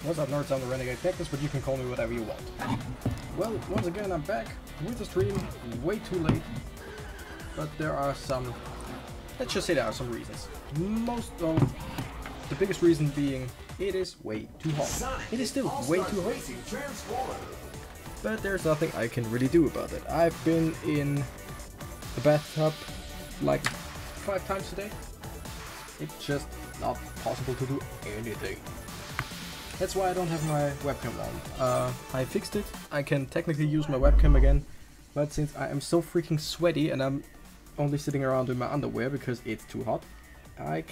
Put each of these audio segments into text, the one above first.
What's up, nerds? I'm the Renegade Cactus, but you can call me whatever you want. Well, once again, I'm back with the stream, way too late. But there are some, let's just say there are some reasons. The biggest reason being, it is way too hot. It is still way too hot. But there's nothing I can really do about it. I've been in the bathtub like 5 times today. It's just not possible to do anything. That's why I don't have my webcam on. I fixed it. I can technically use my webcam again, but since I am so freaking sweaty and I'm only sitting around in my underwear because it's too hot, I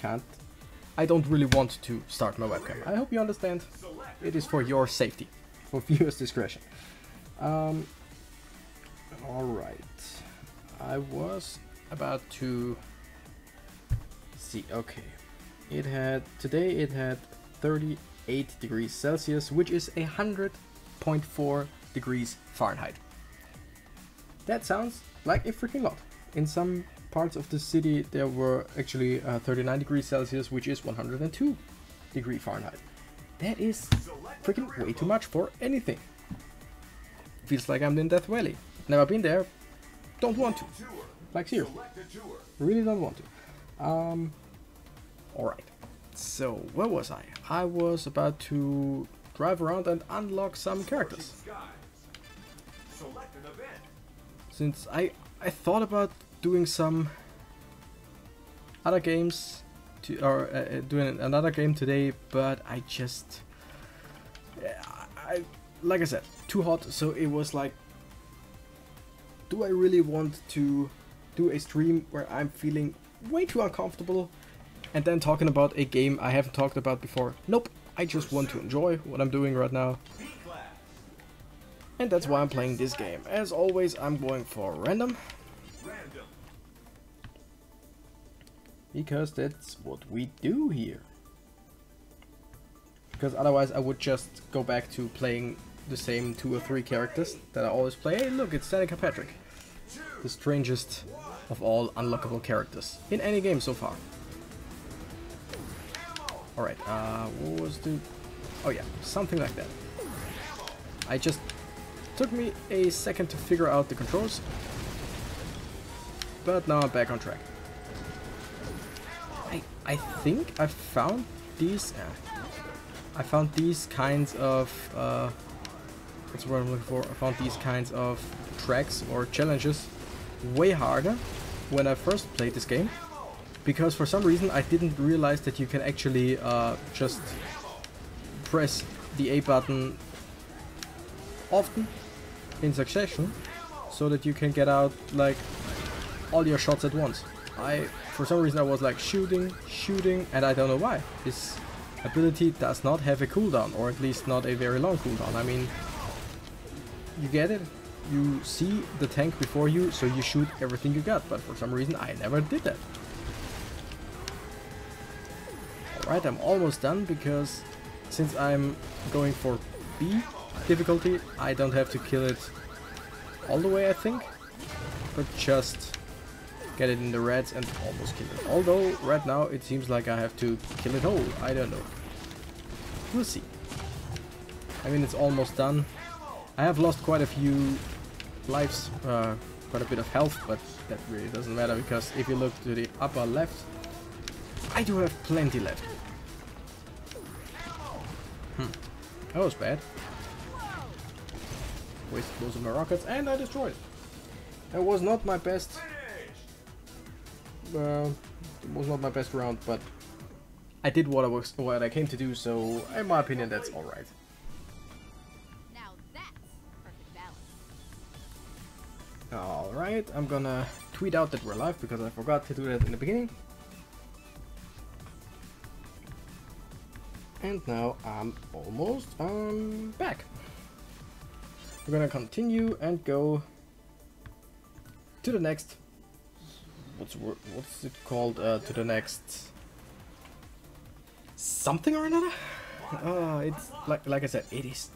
don't really want to start my webcam. I hope you understand. It is for your safety, for viewers' discretion. Alright. I was about to see, okay. Today it had 38 degrees Celsius, which is 100.4 degrees Fahrenheit. That sounds like a freaking lot. In some parts of the city there were actually 39 degrees Celsius, which is 102 degrees Fahrenheit. That is freaking way too much for anything. Feels like I'm in Death Valley. Never been there. Don't want to. Like seriously. Really don't want to. Alright. So, where was I? I was about to drive around and unlock some characters. Since I thought about doing some other games, doing another game today, but I just... like I said, too hot, so it was like, do I really want to do a stream where I'm feeling way too uncomfortable and then talking about a game I haven't talked about before? Nope, I just want to enjoy what I'm doing right now. And that's why I'm playing this game. As always, I'm going for random. Because that's what we do here. Because otherwise I would just go back to playing the same 2 or 3 characters that I always play. Hey look, it's Danica Patrick. The strangest of all unlockable characters in any game so far. Alright, what was the... oh yeah, something like that. I just... took me a second to figure out the controls. But now I'm back on track. I think I found these... I found these kinds of... that's what I'm looking for. I found these kinds of tracks or challenges way harder when I first played this game. Because for some reason I didn't realize that you can actually just press the A button often in succession so that you can get out like all your shots at once. For some reason I was like shooting, and I don't know why. This ability does not have a cooldown, or at least not a very long cooldown. I mean, you get it, you see the tank before you, so you shoot everything you got, but for some reason I never did that. Alright, I'm almost done, because since I'm going for B difficulty, I don't have to kill it all the way, I think, but just get it in the reds and almost kill it. Although right now it seems like I have to kill it whole, I don't know. We'll see. I mean, it's almost done. I have lost quite a few lives, quite a bit of health, but that really doesn't matter, because if you look to the upper left, I do have plenty left. That was bad. Wasted most of my rockets and I destroyed it. That was not my best. It was not my best round, but I did what I came to do, so in my opinion that's alright. Now that's perfect balance. Alright, I'm gonna tweet out that we're live because I forgot to do that in the beginning. And now I'm almost back. We're gonna continue and go to the next... what's it called? To the next... something or another? It's like I said, it is...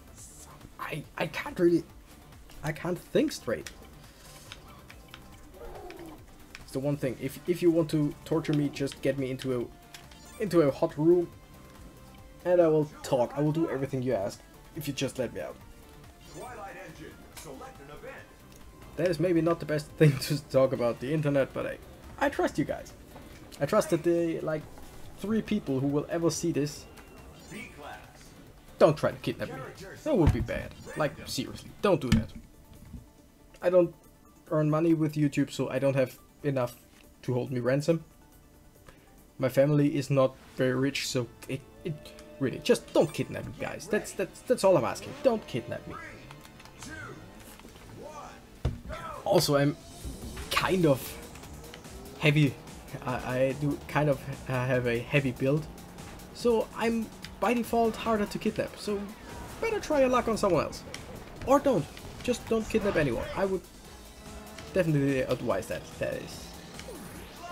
I can't really... I can't think straight. It's the one thing. If you want to torture me, just get me into a hot room and I will talk. I will do everything you ask if you just let me out. That is maybe not the best thing to talk about the internet, but I trust you guys. I trust that the like 3 people who will ever see this don't try to kidnap me. That would be bad. Like, seriously, don't do that. I don't earn money with YouTube, so I don't have enough to hold me ransom. My family is not very rich, so it really, just don't kidnap me, guys. That's all I'm asking. Don't kidnap me. Also, I'm kind of heavy. I do kind of have a heavy build, so I'm by default harder to kidnap. So better try your luck on someone else, or don't. Just don't kidnap anyone. I would definitely advise that. That is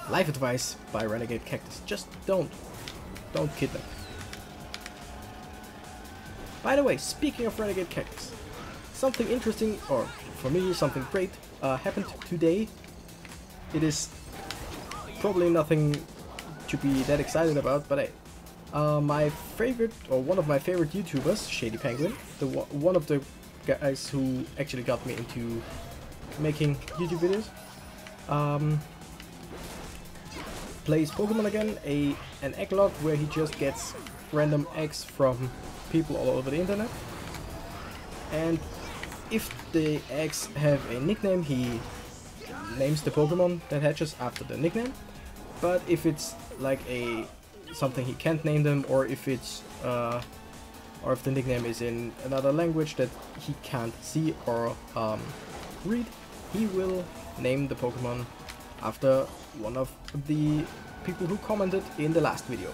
life advice by Renegade Cactus. Just don't kidnap. By the way, speaking of Renegade Cactus, something interesting, or for me something great, happened today. It is probably nothing to be that excited about, but hey, my favorite, or one of my favorite YouTubers, Shady Penguin, one of the guys who actually got me into making YouTube videos, plays Pokemon again, an egg log where he just gets random eggs from people all over the internet, and if the eggs have a nickname, he names the Pokemon that hatches after the nickname. But if it's like something he can't name them, or if it's or if the nickname is in another language that he can't see or read, he will name the Pokemon after one of the people who commented in the last video.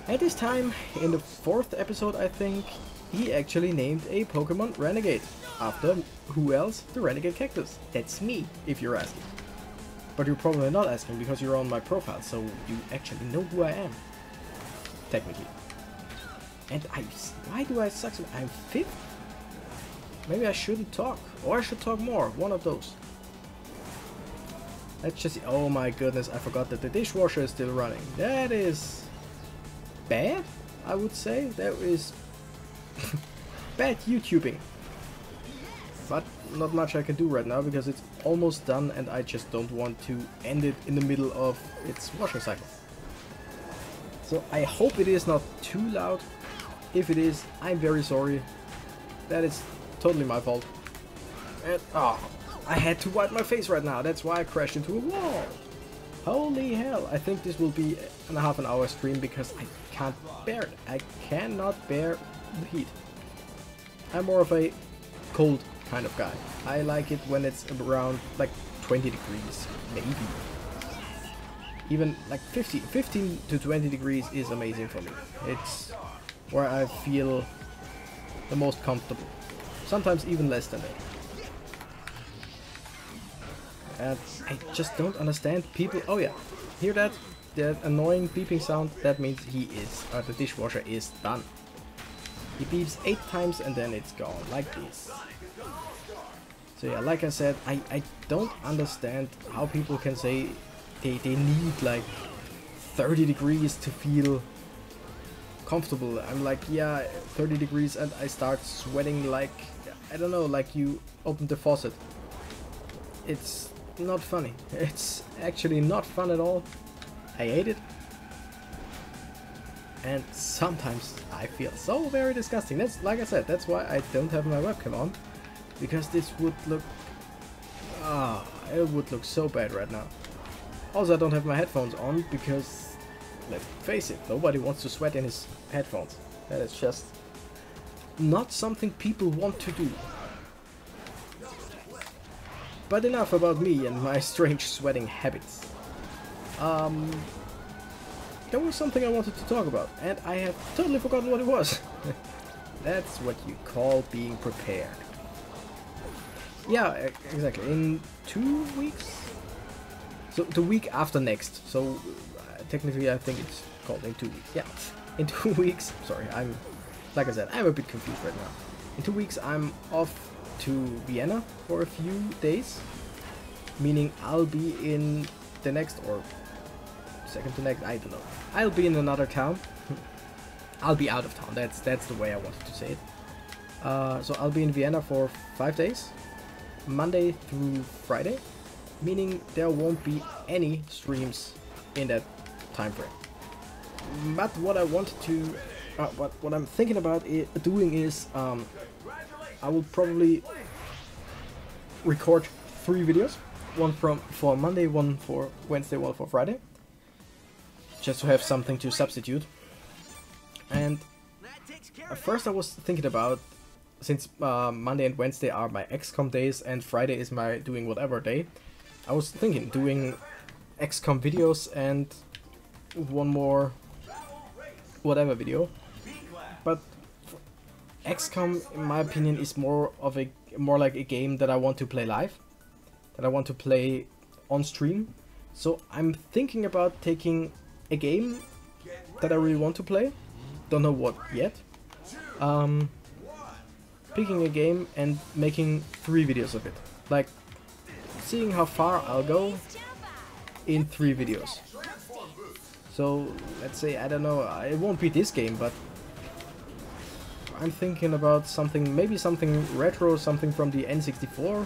At this time, in the 4th episode, I think, he actually named a Pokemon Renegade after who else? The Renegade Cactus. That's me, if you're asking. But you're probably not asking because you're on my profile, so you actually know who I am. Technically. And why do I suck so? I'm 5th? Maybe I shouldn't talk. Or I should talk more. One of those. Let's just see. Oh my goodness, I forgot that the dishwasher is still running. That is bad, I would say. That is bad YouTubing. But not much I can do right now because it's almost done and I just don't want to end it in the middle of its washing cycle. So I hope it is not too loud. If it is, I'm very sorry. That is totally my fault. And I had to wipe my face right now. That's why I crashed into a wall. Holy hell. I think this will be a half an hour stream because I can't bear it. I cannot bear the heat. I'm more of a cold kind of guy. I like it when it's around like 20 degrees, maybe. Even like 15 to 20 degrees is amazing for me. It's where I feel the most comfortable. Sometimes even less than that. And I just don't understand people. Oh yeah, hear that? That annoying beeping sound? That means the dishwasher is done. He beeps 8 times and then it's gone, like this. So yeah, like I said, I don't understand how people can say they need like 30 degrees to feel comfortable. I'm like, yeah, 30 degrees and I start sweating like, I don't know, like you opened the faucet. It's not funny. It's actually not fun at all. I hate it. And sometimes I feel so very disgusting. That's, like I said, that's why I don't have my webcam on. Because this would look... it would look so bad right now. Also, I don't have my headphones on because, let's face it, nobody wants to sweat in his headphones. That is just not something people want to do. But enough about me and my strange sweating habits. There was something I wanted to talk about, and I have totally forgotten what it was. That's what you call being prepared. Yeah, exactly. In 2 weeks? So, the week after next. So, technically I think it's called in 2 weeks. Yeah, in 2 weeks. Sorry, like I said, I'm a bit confused right now. In 2 weeks I'm off to Vienna for a few days. Meaning I'll be in the next, or second to next, I don't know. I'll be in another town. I'll be out of town. That's the way I wanted to say it. So I'll be in Vienna for 5 days, Monday through Friday, meaning there won't be any streams in that time frame. But what I wanted to, what I'm thinking about doing is, I will probably record 3 videos, one for Monday, one for Wednesday, one for Friday, just to have something to substitute. And at first I was thinking about, since Monday and Wednesday are my XCOM days and Friday is my doing whatever day, I was thinking doing XCOM videos and one more whatever video. But XCOM, in my opinion, is more like a game that I want to play live, that I want to play on stream. So I'm thinking about taking a game that I really want to play, don't know what yet, picking a game and making 3 videos of it, like seeing how far I'll go in 3 videos. So let's say, I don't know, it won't be this game, but I'm thinking about something, maybe something retro, something from the N64.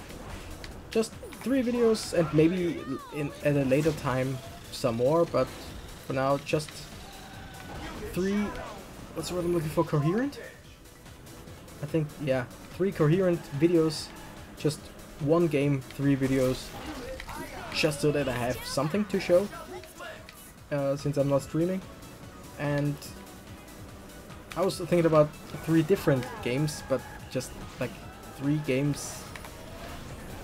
Just 3 videos and maybe at a later time some more, but for now just 3, what's the word I'm looking for, coherent? I think, yeah, 3 coherent videos, just 1 game, 3 videos, just so that I have something to show, since I'm not streaming. And I was thinking about 3 different games, but just like 3 games,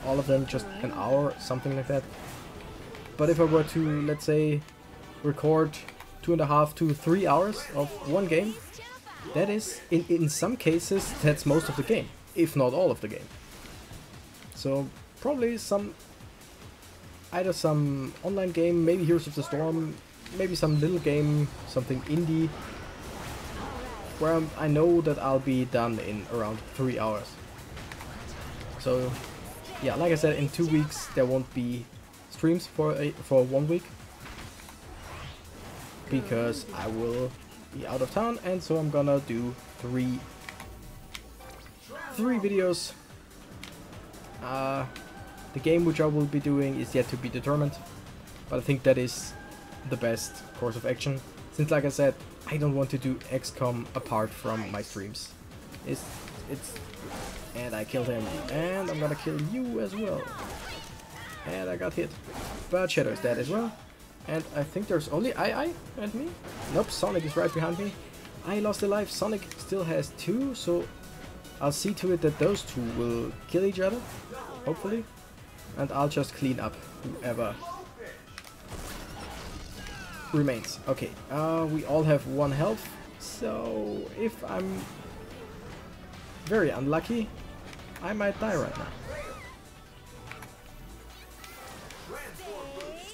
all of them just an hour, something like that. But if I were to, let's say, record 2.5 to 3 hours of 1 game, that is, in some cases, that's most of the game, if not all of the game. So probably either some online game, maybe Heroes of the Storm, maybe some little game, something indie, where I know that I'll be done in around 3 hours. So yeah, like I said, in 2 weeks there won't be streams for 1 week, because I will be out of town, and so I'm gonna do 3 videos. The game which I will be doing is yet to be determined, but I think that is the best course of action, since, like I said, I don't want to do XCOM apart from my streams. And I killed him, and I'm gonna kill you as well. And I got hit, but Shadow is dead as well. And I think there's only I and me. Nope, Sonic is right behind me. I lost a life. Sonic still has 2, so I'll see to it that those 2 will kill each other, hopefully. And I'll just clean up whoever remains. Okay, we all have 1 health, so if I'm very unlucky, I might die right now.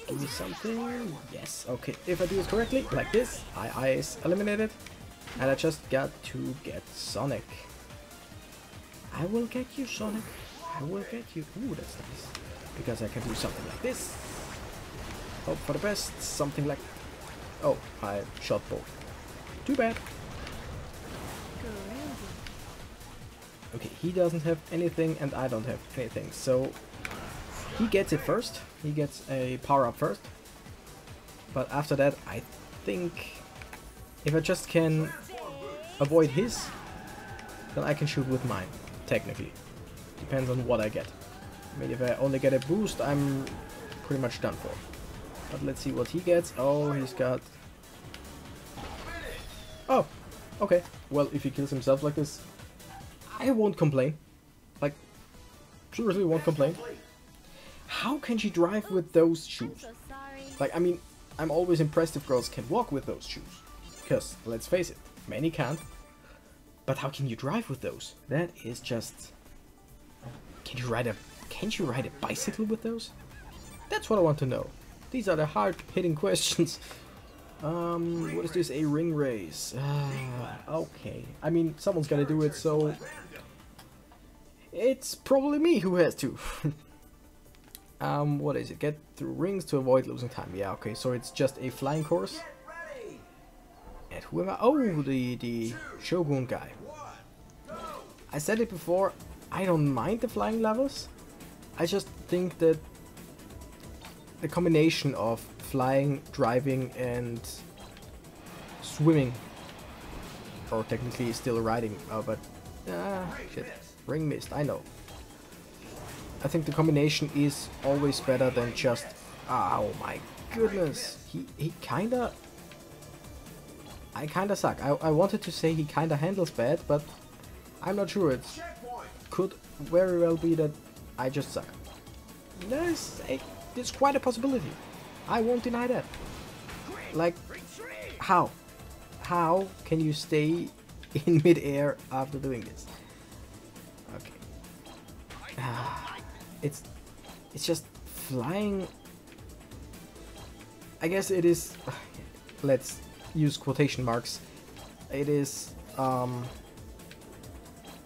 Give me something. Yes, okay. If I do it correctly, like this, I is eliminated. And I just got to get Sonic. I will get you, Sonic. I will get you. Ooh, that's nice. Because I can do something like this. Hope for the best. Something like... Oh, I shot both. Too bad. Okay, he doesn't have anything and I don't have anything. So he gets it first. He gets a power up first. But after that, I think if I just can avoid his, then I can shoot with mine, technically. Depends on what I get. I mean, if I only get a boost, I'm pretty much done for. But let's see what he gets. Oh, he's got... Oh, okay. Well, if he kills himself like this, I won't complain. Like, seriously won't complain. How can she drive with those shoes? Like, I mean, I'm always impressed if girls can walk with those shoes. Because, let's face it, many can't. But how can you drive with those? That is just... Can't you ride a bicycle with those? That's what I want to know. These are the hard-hitting questions. What is this? A ring race? Okay. I mean, someone's gotta do it, so... It's probably me who has to. What is it? Get through rings to avoid losing time. Yeah, okay, so it's just a flying course. And who am I? Oh, the Shogun guy. I said it before, I don't mind the flying levels. I just think that the combination of flying, driving, and swimming, or technically still riding, but shit, ring missed, I know. I think the combination is always better than just, oh my goodness, I kinda suck. I wanted to say he kinda handles bad, but I'm not sure. It could very well be that I just suck. There's quite a possibility. I won't deny that. Like, how? How can you stay in mid-air after doing this? Okay. It's just flying. I guess it is. Let's use quotation marks. It is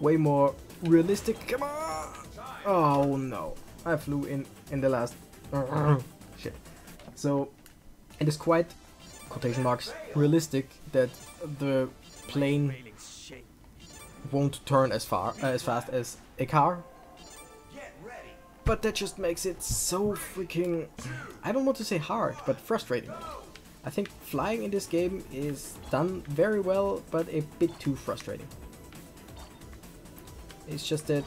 way more realistic. Come on! Oh no! I flew in the last. Shit. So it is quite, quotation marks, realistic that the plane won't turn as fast as a car. But that just makes it so freaking, I don't want to say hard, but frustrating. I think flying in this game is done very well, but a bit too frustrating. It's just that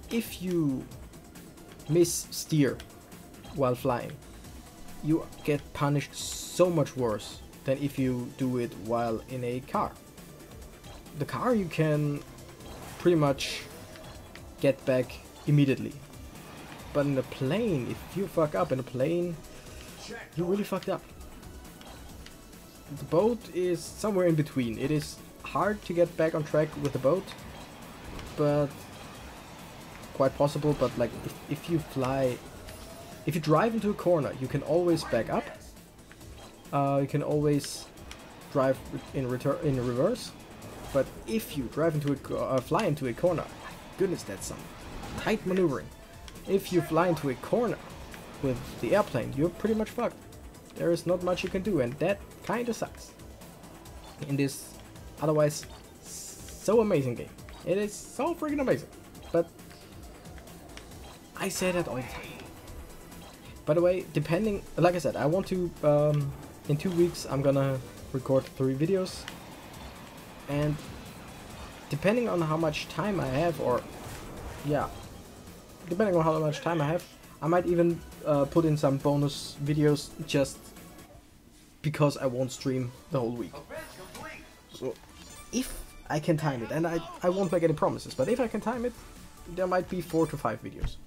if you miss steer while flying, you get punished so much worse than if you do it while in a car. The car you can pretty much get back immediately, but in a plane, if you fuck up in a plane, you really fucked up. The boat is somewhere in between. It is hard to get back on track with the boat, but quite possible. But like if you drive into a corner, you can always back up. You can always drive in reverse. But if you drive into fly into a corner, goodness, that's some tight maneuvering. If you fly into a corner with the airplane, you're pretty much fucked. There is not much you can do, and that kinda sucks in this otherwise so amazing game. It is so freaking amazing, but I say that all the time. By the way, depending, like I said, I want to in 2 weeks I'm gonna record 3 videos, and depending on how much time I have, or yeah, depending on how much time I have, I might even put in some bonus videos just because I won't stream the whole week. So if I can time it, and I won't make any promises, but if I can time it, there might be 4 to 5 videos.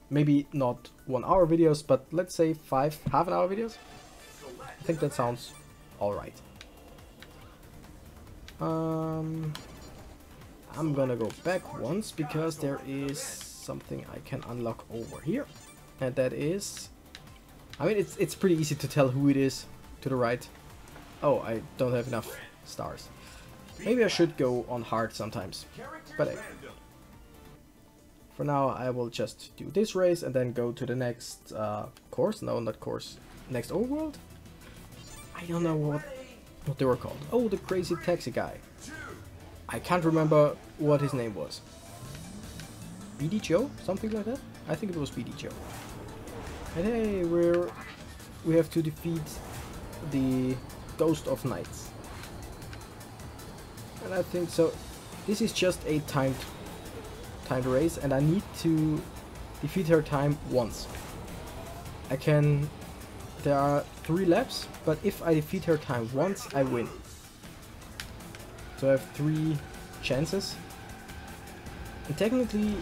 Maybe not 1 hour videos, but let's say 5 half-an-hour videos. I think that sounds alright. I'm gonna go back once because there is something I can unlock over here, and that is, I mean, it's pretty easy to tell who it is to the right. Oh, I don't have enough stars. Maybe I should go on hard sometimes, but hey, for now I will just do this race and then go to the next course. No, not course, next overworld. I don't know what they were called. Oh, the crazy taxi guy. I can't remember what his name was. BD Joe? Something like that? I think it was BD Joe. And hey, we have to defeat the Ghost of Knights. And I think so. This is just a timed race, and I need to defeat her time once. There are 3 laps, but if I defeat her time once, I win. So I have 3 chances. And technically,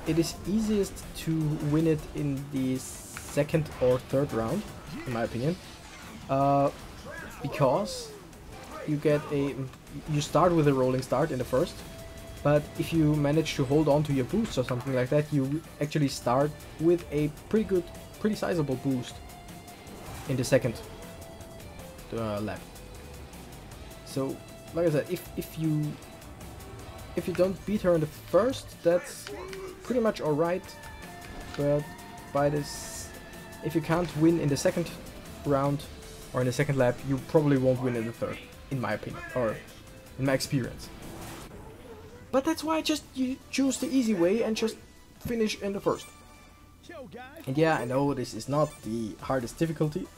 it is easiest to win it in the 2nd or 3rd round, in my opinion, because you start with a rolling start in the first, but if you manage to hold on to your boost or something like that, you actually start with a pretty sizable boost in the 2nd lap. So, like I said, if you don't beat her in the first, that's pretty much alright, but if you can't win in the 2nd round, or in the second lap, you probably won't win in the third, in my opinion, or in my experience. But that's why you choose the easy way and just finish in the first. And yeah, I know this is not the hardest difficulty,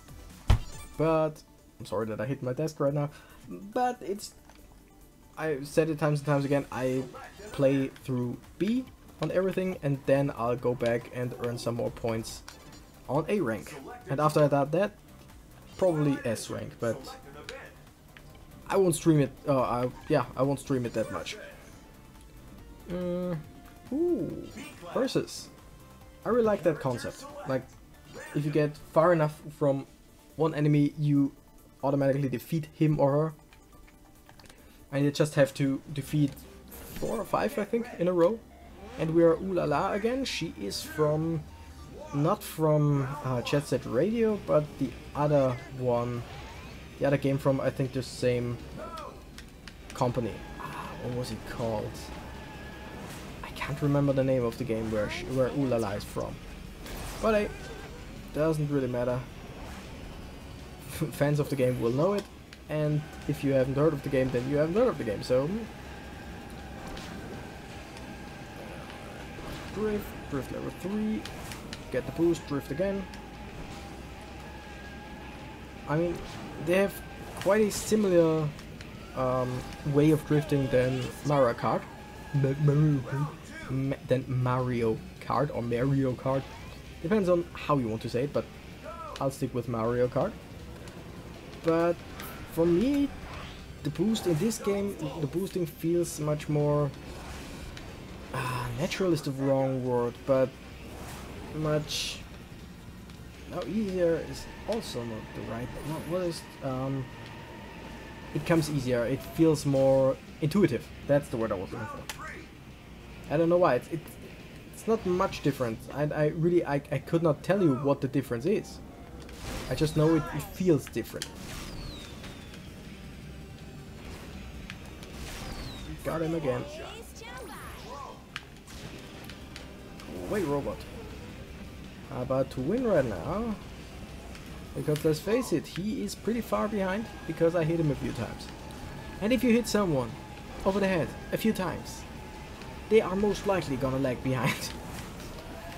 but I'm sorry that I hit my desk right now, but I've said it times and times again, I play through B on everything, and then I'll go back and earn some more points on A rank. And after that probably S rank, but I won't stream it, yeah, I won't stream it that much. Ooh, versus. I really like that concept. Like, if you get far enough from one enemy, you automatically defeat him or her. And you just have to defeat 4 or 5, I think, in a row. And we are Ooh La La again. She is from, not from Jet Set Radio, but the other one. The other game from, I think, the same company. What was it called? I can't remember the name of the game where Ooh La La is from. But hey, doesn't really matter. Fans of the game will know it. And if you haven't heard of the game, then you haven't heard of the game, so... Drift level 3, get the boost, drift again. I mean, they have quite a similar way of drifting than Mario Kart. Than Mario Kart or Mario Kart. Depends on how you want to say it, but I'll stick with Mario Kart. But for me, the boost in this game, the boosting feels much more... natural is the wrong word, but much... No, easier is also not the right... What is... it comes easier, it feels more intuitive. That's the word I was looking for. I don't know why, it's not much different. I could not tell you what the difference is. I just know it feels different. Got him again. Wait, robot. About to win right now. Because let's face it, he is pretty far behind because I hit him a few times. And if you hit someone over the head a few times, they are most likely gonna lag behind.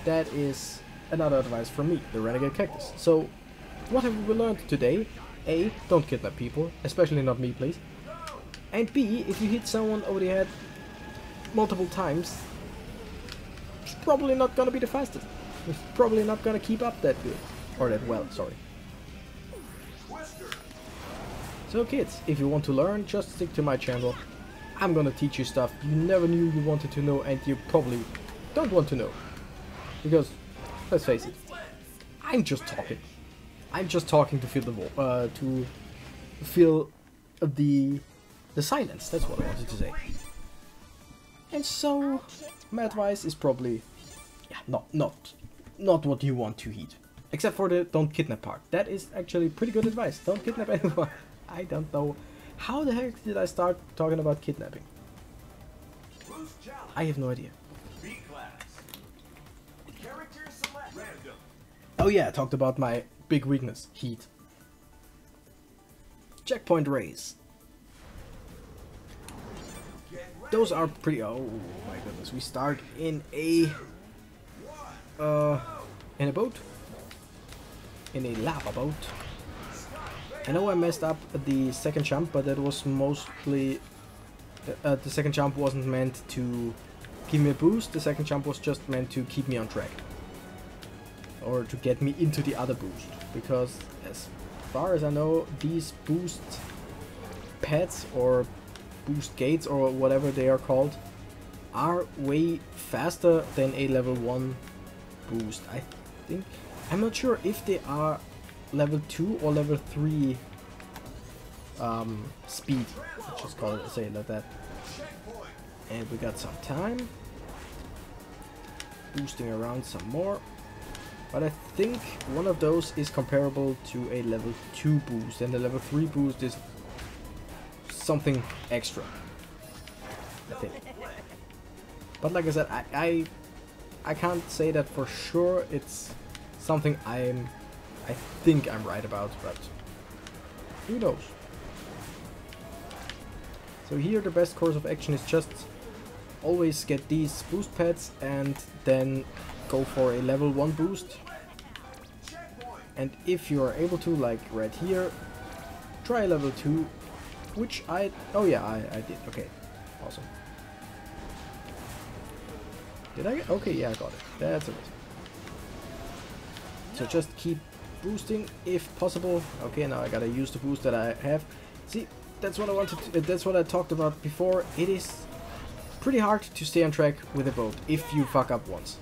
That is another advice from me, the Renegade Cactus. So, what have we learned today? A, don't kidnap people, especially not me, please. And B, if you hit someone over the head multiple times, it's probably not gonna be the fastest. It's probably not gonna keep up that good. Or that well, sorry. So kids, if you want to learn, just stick to my channel. I'm gonna teach you stuff you never knew you wanted to know and you probably don't want to know. Because, let's face it, I'm just talking. I'm just talking to fill the silence, that's what I wanted to say. And so, my advice is probably, yeah, not what you want to heed. Except for the don't kidnap part. That is actually pretty good advice. Don't kidnap anyone. I don't know. How the heck did I start talking about kidnapping? I have no idea. Oh yeah, I talked about my big weakness, heat. Checkpoint race. Those are pretty... Oh my goodness, we start in a boat. In a lava boat. I know I messed up the second jump, but that was mostly... the second jump wasn't meant to give me a boost, the second jump was just meant to keep me on track. Or to get me into the other boost. Because as far as I know, these boost pads or boost gates or whatever they are called are way faster than a level 1 boost. I think... I'm not sure if they are level 2 or level 3 speed. Let's just call it, say it like that. And we got some time. Boosting around some more. But I think one of those is comparable to a level 2 boost, and the level 3 boost is something extra, I think. But like I said, I can't say that for sure. It's something I think I'm right about, but Who knows? So here the best course of action is just always get these boost pads and then go for a level 1 boost. And if you are able to, like right here, try level 2, which oh yeah, I did. Okay, awesome. Did I get? Okay, yeah, I got it. That's it. So just keep boosting if possible. Okay, now I gotta use the boost that I have. See, that's what I wanted to, that's what I talked about before. It is pretty hard to stay on track with a boat if you fuck up once.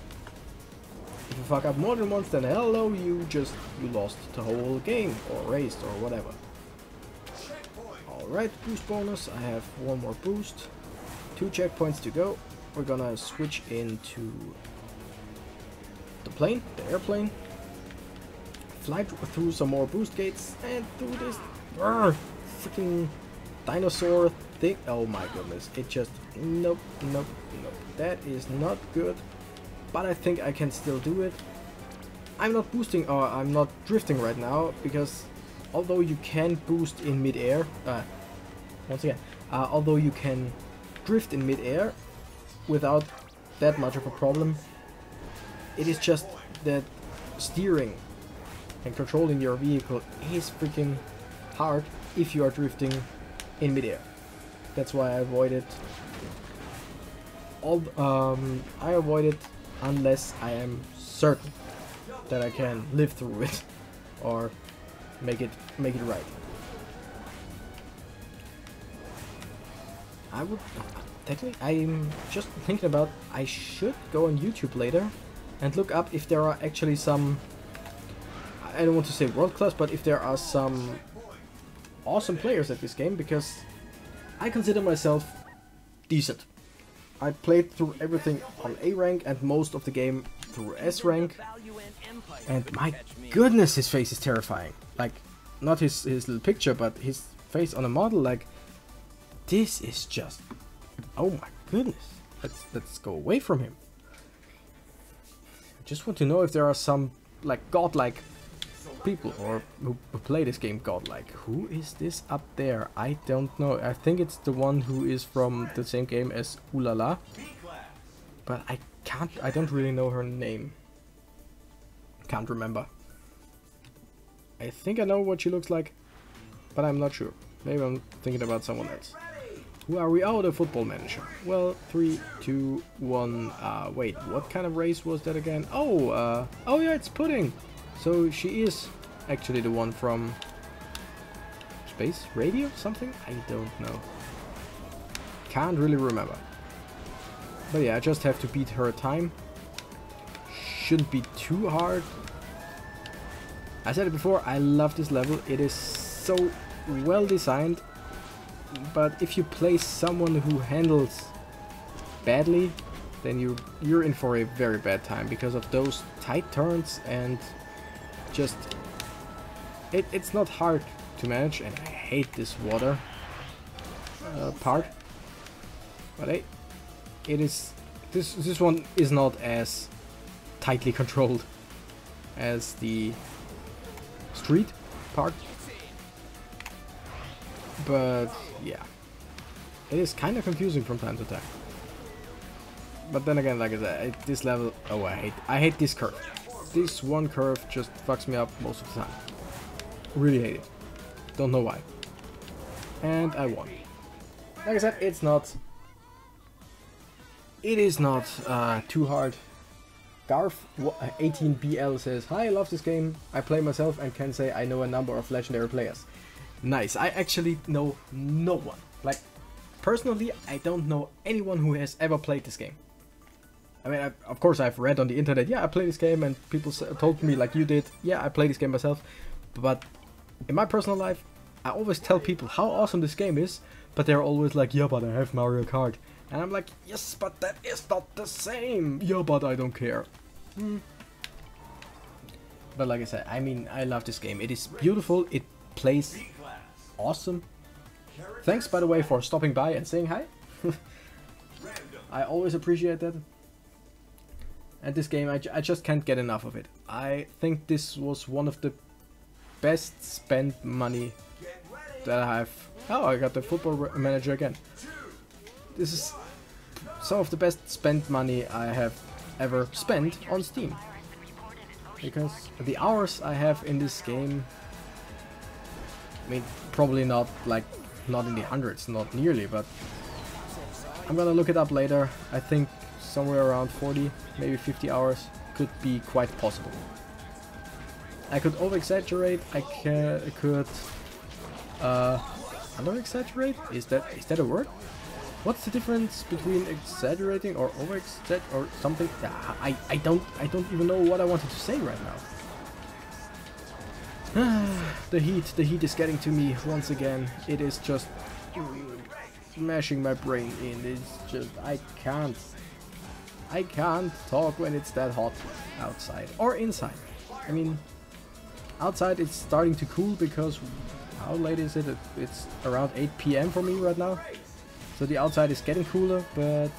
If you fuck up more than once, then hello, you lost the whole game or race or whatever. Alright, boost bonus. I have one more boost. 2 checkpoints to go. We're gonna switch into the plane, the airplane. Fly through some more boost gates and through this freaking dinosaur thing. Oh my goodness, it just nope. That is not good, but I think I can still do it. I'm not boosting or I'm not drifting right now because although you can boost in mid-air, once again, although you can drift in mid-air without that much of a problem, it is just that steering and controlling your vehicle is freaking hard if you are drifting in midair. That's why I avoid it. I avoid it unless I am certain that I can live through it or make it right. I would technically, I'm just thinking about I should go on YouTube later and look up if there are actually some, I don't want to say world class, but if there are some awesome players at this game, because I consider myself decent. I played through everything on A rank and most of the game through S rank, and my goodness, his face is terrifying. Like, not his little picture, but his face on a model. Like, this is just, oh my goodness. Let's go away from him. I just want to know if there are some like godlike people or who play this game godlike. Who is this up there? I don't know. I think it's the one who is from the same game as Ulala, but I don't really know her name. Can't remember. I think I know what she looks like, but I'm not sure. Maybe I'm thinking about someone else. Who are we? Oh, the football manager. Well, 3, 2, 1. Wait, what kind of race was that again? Oh, oh yeah, it's Pudding. So she is actually the one from Space Radio something? I don't know. Can't really remember. But yeah, I just have to beat her time. Shouldn't be too hard. I said it before, I love this level. It is so well designed. But if you play someone who handles badly, then you're in for a very bad time because of those tight turns, and just it's not hard to manage. And I hate this water part, but hey, it is this one is not as tightly controlled as the street part. But yeah, it is kind of confusing from time to time. But then again, like I said, this level, oh, I hate this curve. This one curve just fucks me up most of the time. Really hate it. Don't know why. And I won. Like I said, it is not too hard. Garth 18BL says, "Hi, I love this game. I play myself and can say I know a number of legendary players." Nice. I actually know no one. Like, personally, I don't know anyone who has ever played this game. I mean, of course, I've read on the internet, yeah, I play this game, and people told me, like you did, yeah, I play this game myself. But in my personal life, I always tell people how awesome this game is, but they're always like, yeah, but I have Mario Kart. And I'm like, yes, but that is not the same. Yeah, but I don't care. But like I said, I mean, I love this game. It is beautiful. It plays awesome. Thanks, by the way, for stopping by and saying hi. I always appreciate that. And this game, I just can't get enough of it. I think this was one of the best spent money that I have... Oh, I got the football manager again. This is some of the best spent money I have ever spent on Steam. Because the hours I have in this game... I mean, probably not like... Not in the hundreds, not nearly, but... I'm gonna look it up later. I think somewhere around 40, maybe 50 hours could be quite possible. I could over-exaggerate, I could under-exaggerate? Is that a word? What's the difference between exaggerating or over-exaggerate or something? I don't even know what I wanted to say right now. The heat is getting to me once again. It is just smashing my brain in. It's just, I can't talk when it's that hot outside or inside. I mean, outside it's starting to cool because how late is it? It's around 8 PM for me right now. So the outside is getting cooler, but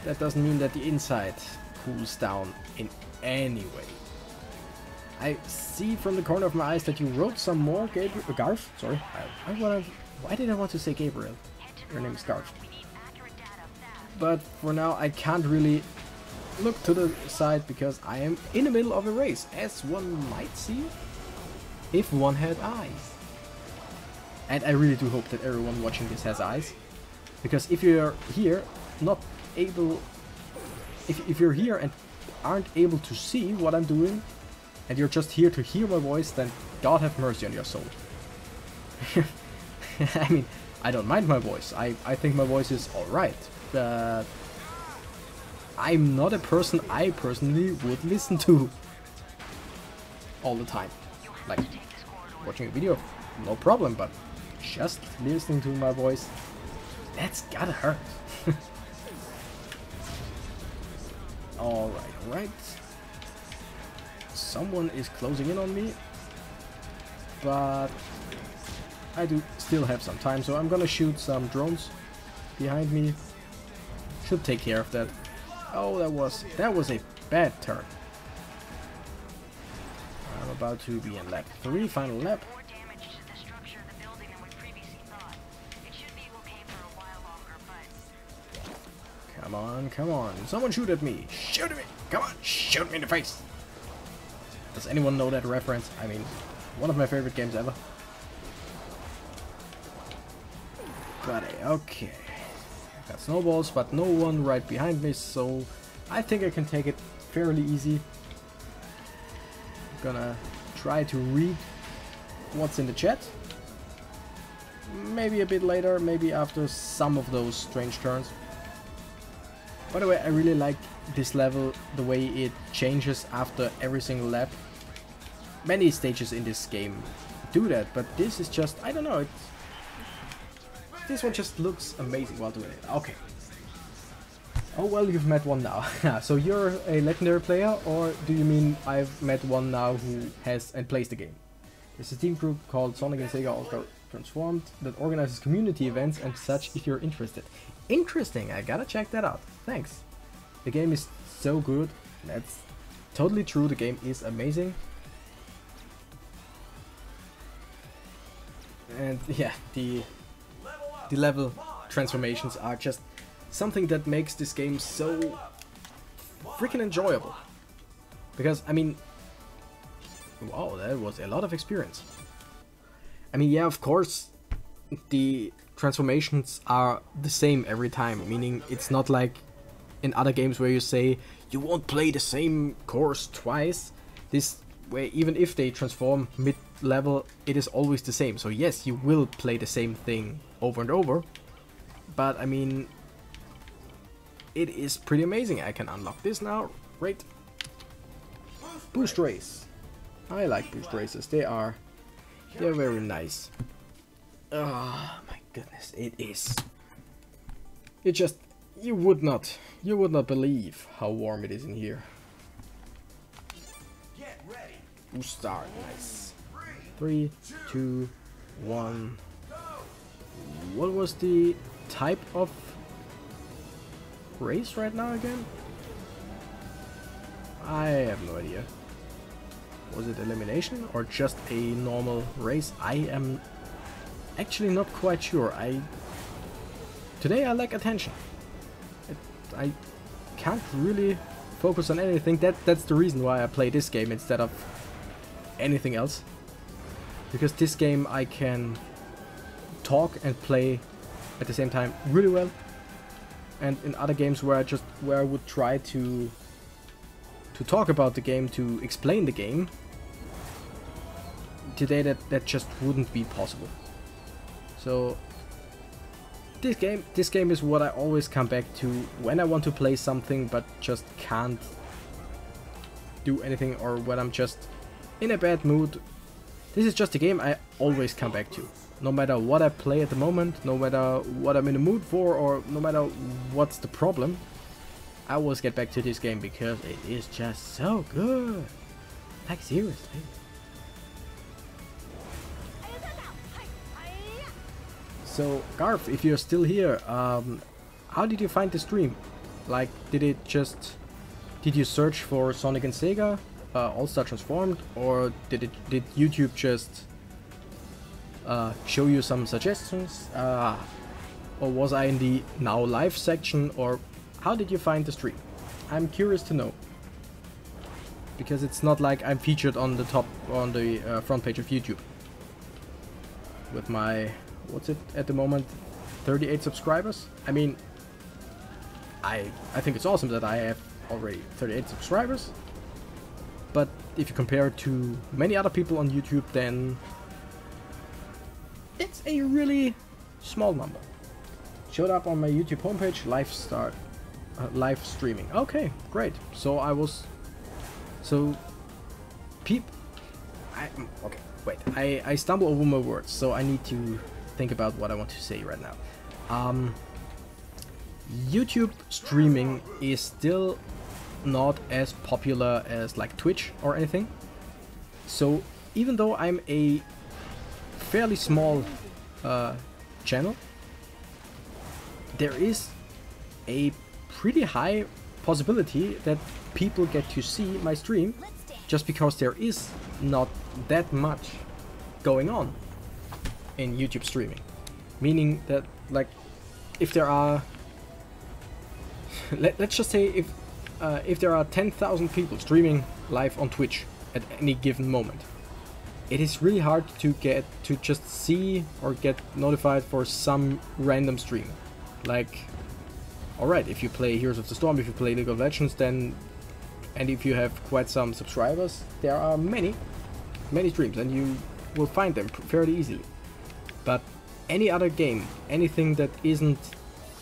that doesn't mean that the inside cools down in any way. I see from the corner of my eyes that you wrote some more, Garth. Sorry, why did I want to say Gabriel? Your name is Garth. But for now, I can't really look to the side because I am in the middle of a race, as one might see if one had eyes. And I really do hope that everyone watching this has eyes, because if you're here not able, if you're here and aren't able to see what I'm doing, and you're just here to hear my voice, then God have mercy on your soul. I mean, I don't mind my voice. I think my voice is alright, but I'm not a person I personally would listen to all the time. Like, watching a video, no problem, but just listening to my voice, that's gotta hurt. Alright. Someone is closing in on me, but I do still have some time, so I'm gonna shoot some drones behind me. Should take care of that. Oh, that was a bad turn. I'm about to be in lap 3, final lap. Come on. Someone shoot at me. Shoot at me. Come on, shoot me in the face. Does anyone know that reference? I mean, one of my favorite games ever. But okay. Got snowballs, but no one right behind me, so I think I can take it fairly easy. I'm gonna try to read what's in the chat. Maybe a bit later, maybe after some of those strange turns. By the way, I really like this level, the way it changes after every single lap. Many stages in this game do that, but this is just, I don't know, this one just looks amazing while doing it. Okay. Oh well, you've met one now. So you're a legendary player, or do you mean I've met one now who has and plays the game? There's a team group called Sonic and Sega Ultra Transformed that organizes community events and such if you're interested. Interesting, I gotta check that out. Thanks. The game is so good. That's totally true, the game is amazing. And yeah, the level transformations are just something that makes this game so freaking enjoyable. Because, I mean, wow, that was a lot of experience. I mean, yeah, of course, the transformations are the same every time, meaning it's not like in other games where you say you won't play the same course twice. This way, even if they transform mid-level, it is always the same. So yes, you will play the same thing over and over, but I mean, it is pretty amazing. I can unlock this now. Great. Boost race. I like boost races. They're very nice. Oh my goodness, it is. It just, you would not believe how warm it is in here. Get ready. Boost start, nice. 3, 2, 1. What was the type of race right now again? I have no idea. Was it elimination or just a normal race? I am actually not quite sure. Today I lack attention. I can't really focus on anything. That's the reason why I play this game instead of anything else. Because this game I can talk and play at the same time really well. And in other games where I would try to talk about the game, to explain the game, today that just wouldn't be possible. So this game is what I always come back to when I want to play something but just can't do anything, or when I'm just in a bad mood. This is just a game I always come back to. No matter what I play at the moment, no matter what I'm in the mood for, or no matter what's the problem, I always get back to this game because it is just so good. Like, seriously. So, Garf, if you're still here, how did you find the stream? Like, did you search for Sonic and Sega, All-Star Transformed, or did YouTube just show you some suggestions, or was I in the now live section, or how did you find the stream? I'm curious to know, because it's not like I'm featured on the front page of YouTube with my, what's it at the moment, 38 subscribers. I mean, I think it's awesome that I have already 38 subscribers, but if you compare it to many other people on YouTube, then it's a really small number. Showed up on my YouTube homepage, live streaming. Okay, great. So okay, wait. I stumble over my words, so I need to think about what I want to say right now. YouTube streaming is still not as popular as like Twitch or anything. So even though I'm a fairly small channel, there is a pretty high possibility that people get to see my stream, just because there is not that much going on in YouTube streaming. Meaning that, like, if there are let's just say if there are 10,000 people streaming live on Twitch at any given moment, it is really hard to get to just see or get notified for some random stream. Like, alright, if you play Heroes of the Storm, if you play League of Legends, then, and if you have quite some subscribers, there are many streams, and you will find them fairly easily. But any other game, anything that isn't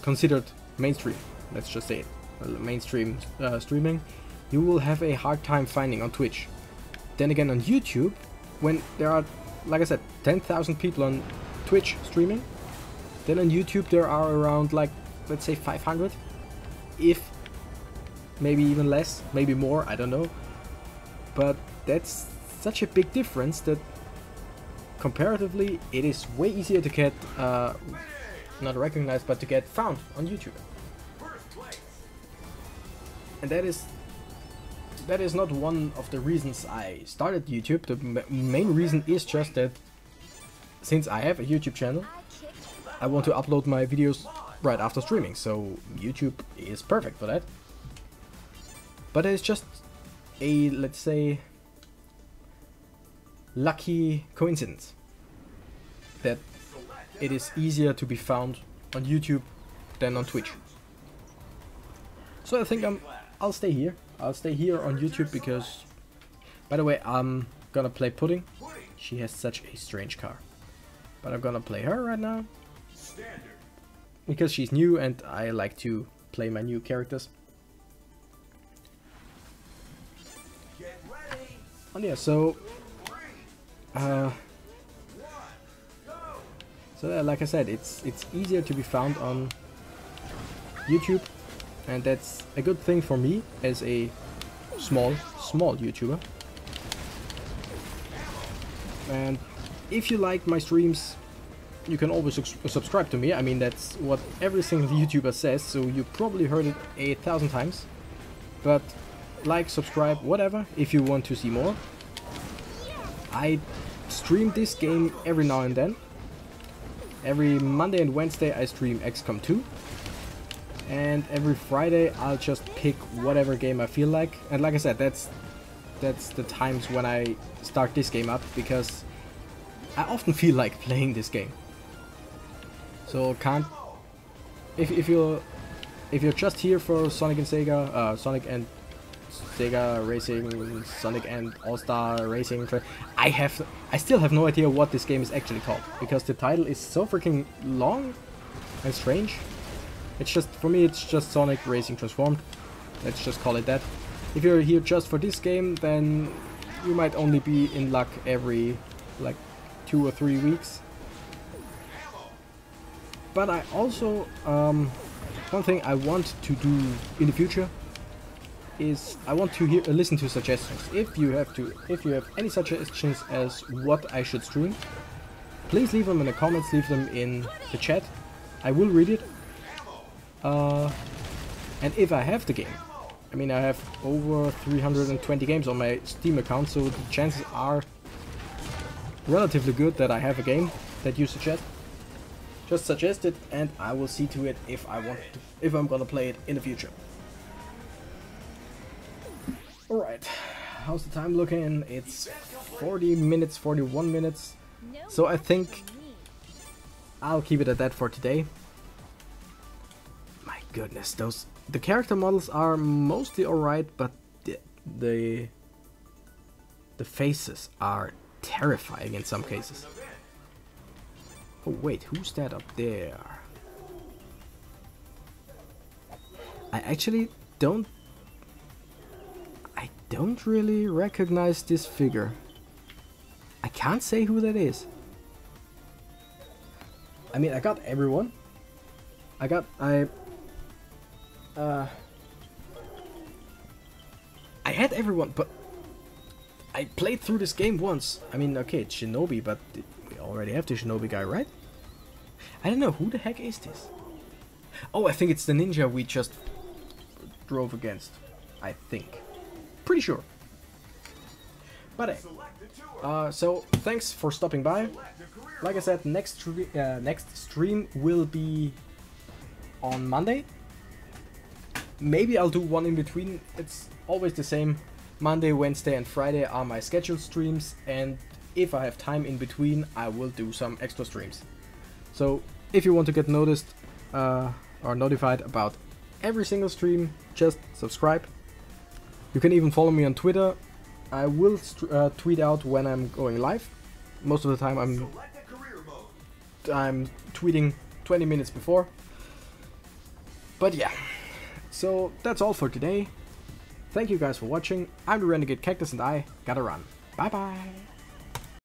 considered mainstream, let's just say it, mainstream streaming, you will have a hard time finding on Twitch. Then again, on YouTube, when there are, like I said, 10,000 people on Twitch streaming, then on YouTube there are around, like, let's say 500, if maybe even less, maybe more, I don't know. But that's such a big difference that comparatively it is way easier to get not recognized, but to get found on YouTube. And that is not one of the reasons I started YouTube. The main reason is just that since I have a YouTube channel, I want to upload my videos right after streaming, so YouTube is perfect for that. But it's just a, let's say, lucky coincidence that it is easier to be found on YouTube than on Twitch. So I think I'll stay here. I'll stay here on YouTube because, by the way, I'm gonna play Pudding. She has such a strange car. But I'm gonna play her right now because she's new and I like to play my new characters. And yeah, so like I said, it's easier to be found on YouTube, and that's a good thing for me as a small YouTuber. And if you like my streams, you can always subscribe to me. I mean, that's what every single YouTuber says, so you probably heard it 1,000 times. But like, subscribe, whatever, if you want to see more. I stream this game every now and then, Every Monday and Wednesday I stream XCOM 2. And every Friday I'll just pick whatever game I feel like. And like I said, that's the times when I start this game up, because I often feel like playing this game. So can't... If you're just here for Sonic and Sega, Sonic and Sega Racing, Sonic and All-Star Racing, I still have no idea what this game is actually called, because the title is so freaking long and strange. It's just, for me, it's just Sonic Racing Transformed. Let's just call it that. If you're here just for this game, then you might only be in luck every like 2 or 3 weeks. But I also, one thing I want to do in the future is I want to listen to suggestions. If you have any suggestions as what I should stream, please leave them in the comments, leave them in the chat. I will read it. And if I have the game, I mean, I have over 320 games on my Steam account, so the chances are relatively good that I have a game that you suggest. Just suggest it, and I will see to it if I'm gonna play it in the future. Alright, how's the time looking? It's 40 minutes, 41 minutes. So I think I'll keep it at that for today. My goodness, the character models are mostly alright, but the faces are terrifying in some cases. Oh wait, who's that up there? I actually don't really recognize this figure. I can't say who that is. I mean, I got everyone. I had everyone, but I played through this game once. I mean, okay, it's Shinobi, but we already have the Shinobi guy, right? I don't know, who the heck is this? Oh, I think it's the ninja we just drove against. I think. Pretty sure. But hey, so thanks for stopping by. Like I said, next stream will be on Monday. Maybe I'll do one in between. It's always the same. Monday, Wednesday and Friday are my scheduled streams, and if I have time in between, I will do some extra streams. So if you want to get noticed or notified about every single stream, just subscribe. You can even follow me on Twitter. I will tweet out when I'm going live. Most of the time I'm tweeting 20 minutes before. But yeah, so that's all for today. Thank you guys for watching. I'm the Renegade Cactus and I gotta run. Bye bye.